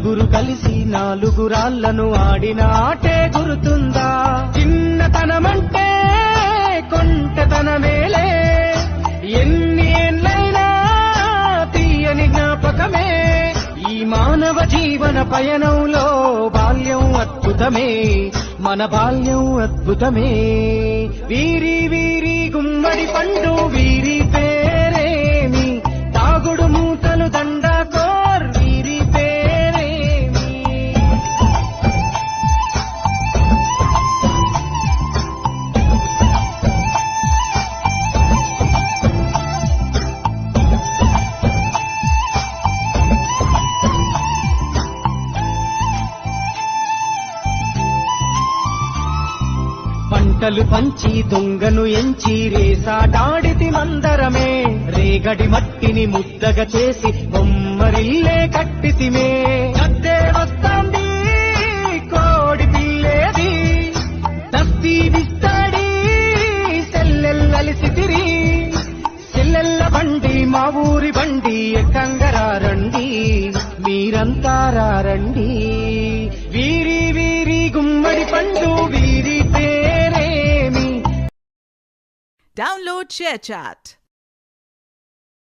నలుగురు కలిసి నాలుగు రాళ్లను ఆడిన ఆటే గుర్తుందా? చిన్నతనమంటే కొంటతనమేలే, ఎన్ని ఏళ్ళైనా తీయని జ్ఞాపకమే. ఈ మానవ జీవన పయనంలో బాల్యం అద్భుతమే, మన బాల్యం అద్భుతమే. వీరి వీరి గుమ్మడి పండు వీరి పేరేమి, తాగుడు మూతలు దండాకోర్ వీరి పేరేమి. పంటలు పంచి దొంగను ఎంచి రేసాటాడితి మందరమే, రేగడి మట్టిని ముద్దగా చేసి బొమ్మరిల్లే కట్టితిమే. గద్దే వస్తాంది కోడి పిల్లేది, దస్తీ విస్తాడి సెల్లెల్లలిసితిరి. సెల్లెల్ల బండి మా ఊరి బండి, ఎక్కంగరారండి మీరంతా రారండి. వీరి వీరి గుమ్మడి పండు వీరి పేరేమి. Download ShareChat.